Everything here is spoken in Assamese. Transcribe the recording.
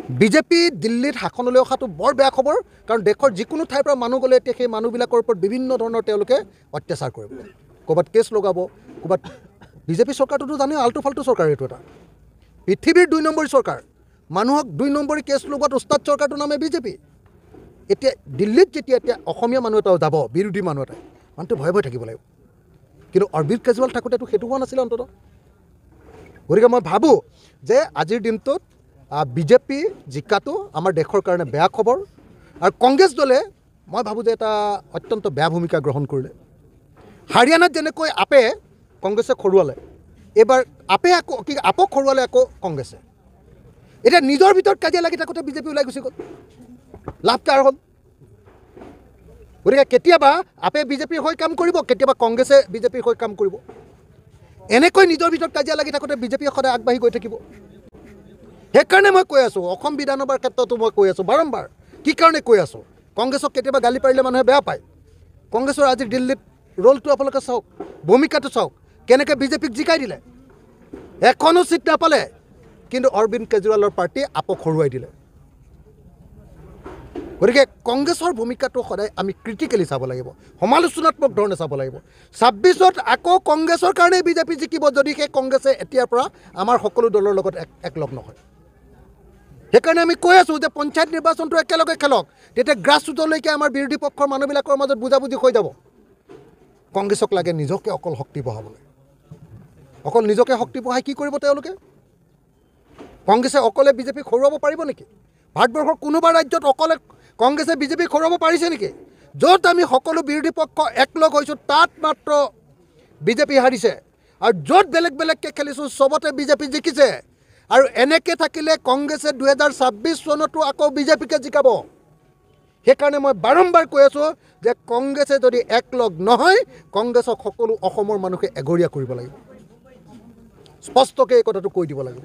বিজেপি দিল্লীত শাসনলৈ অহাটো বৰ বেয়া খবৰ কাৰণ দেশৰ যিকোনো ঠাইৰ পৰা মানুহ গ'লে এতিয়া সেই মানুহবিলাকৰ ওপৰত বিভিন্ন ধৰণৰ তেওঁলোকে অত্যাচাৰ কৰিব ক'ৰবাত কেছ লগাব ক'ৰবাত বিজেপি চৰকাৰটোতো জানেই আল্টু ফাল্টু চৰকাৰ এইটো এটা পৃথিৱীৰ 2 নম্বৰী চৰকাৰ মানুহক 2 নম্বৰী কেছ লগোৱাত উস্তাদ চৰকাৰটোৰ নামে বিজেপি এতিয়া দিল্লীত যেতিয়া এতিয়া অসমীয়া মানুহ এটাও যাব বিৰোধী মানুহ এটাই মানুহটো ভয়ে ভয়ে থাকিব লাগিব কিন্তু অৰবিন্দ কেজৰিৱাল থাকোঁতেতো সেইটো হোৱা নাছিলে অন্ততঃ গতিকে মই ভাবোঁ যে আজিৰ দিনটোত বিজেপি জিকাটো আমাৰ দেশৰ কাৰণে বেয়া খবৰ আৰু কংগ্ৰেছ দলে মই ভাবোঁ যে এটা অত্যন্ত বেয়া ভূমিকা গ্ৰহণ কৰিলে হাৰিয়ানাত যেনেকৈ আপে কংগ্ৰেছে খৰুৱালে এইবাৰ আপে আকৌ কি আপক খৰুৱালে আকৌ কংগ্ৰেছে এতিয়া নিজৰ ভিতৰত কাজিয়া লাগি থাকোঁতে বিজেপি ওলাই গুচি গ'ল লাভ কাৰ হ'ল গতিকে কেতিয়াবা আপে বিজেপিৰ হৈ কাম কৰিব কেতিয়াবা কংগ্ৰেছে বিজেপিৰ হৈ কাম কৰিব এনেকৈ নিজৰ ভিতৰত কাজিয়া লাগি থাকোঁতে বিজেপিয়ে সদায় আগবাঢ়ি গৈ থাকিব সেইকাৰণে মই কৈ আছোঁ অসম বিধানসভাৰ ক্ষেত্ৰতো মই কৈ আছোঁ বাৰম্বাৰ কি কাৰণে কৈ আছোঁ কংগ্ৰেছক কেতিয়াবা গালি পাৰিলে মানুহে বেয়া পায় কংগ্ৰেছৰ আজি দিল্লীত ৰোলটো আপোনালোকে চাওক ভূমিকাটো চাওক কেনেকৈ বিজেপিক জিকাই দিলে এখনো চিট নাপালে কিন্তু অৰবিন্দ কেজৰিৱালৰ পাৰ্টি আপক হৰুৱাই দিলে গতিকে কংগ্ৰেছৰ ভূমিকাটো সদায় আমি ক্ৰিটিকেলি চাব লাগিব সমালোচনাত্মক ধৰণে চাব লাগিব 26ত আকৌ কংগ্ৰেছৰ কাৰণেই বিজেপি জিকিব যদি সেই কংগ্ৰেছে এতিয়াৰ পৰা আমাৰ সকলো দলৰ লগত একলগ নহয় সেইকাৰণে আমি কৈ আছোঁ যে পঞ্চায়ত নিৰ্বাচনটো একেলগে খেলক তেতিয়া গ্ৰাছৰুটলৈকে আমাৰ বিৰোধী পক্ষৰ মানুহবিলাকৰ মাজত বুজাবুজি হৈ যাব কংগ্ৰেছক লাগে নিজকে অকল শক্তি বঢ়াবলৈ অকল নিজকে শক্তি বঢ়াই কি কৰিব তেওঁলোকে কংগ্ৰেছে অকলে বিজেপিক হৰুৱাব পাৰিব নেকি ভাৰতবৰ্ষৰ কোনোবা ৰাজ্যত অকলে কংগ্ৰেছে বিজেপিক হৰুৱাব পাৰিছে নেকি য'ত আমি সকলো বিৰোধী পক্ষ একলগ হৈছোঁ তাত মাত্ৰ বিজেপি হাৰিছে আৰু য'ত বেলেগ বেলেগকৈ খেলিছোঁ চবতে বিজেপি জিকিছে আৰু এনেকৈ থাকিলে কংগ্ৰেছে 2026 চনতো আকৌ বিজেপিকে জিকাব সেইকাৰণে মই বাৰম্বাৰ কৈ আছোঁ যে কংগ্ৰেছে যদি একলগ নহয় কংগ্ৰেছক সকলো অসমৰ মানুহে এঘৰীয়া কৰিব লাগিব স্পষ্টকৈ এই কথাটো কৈ দিব লাগিব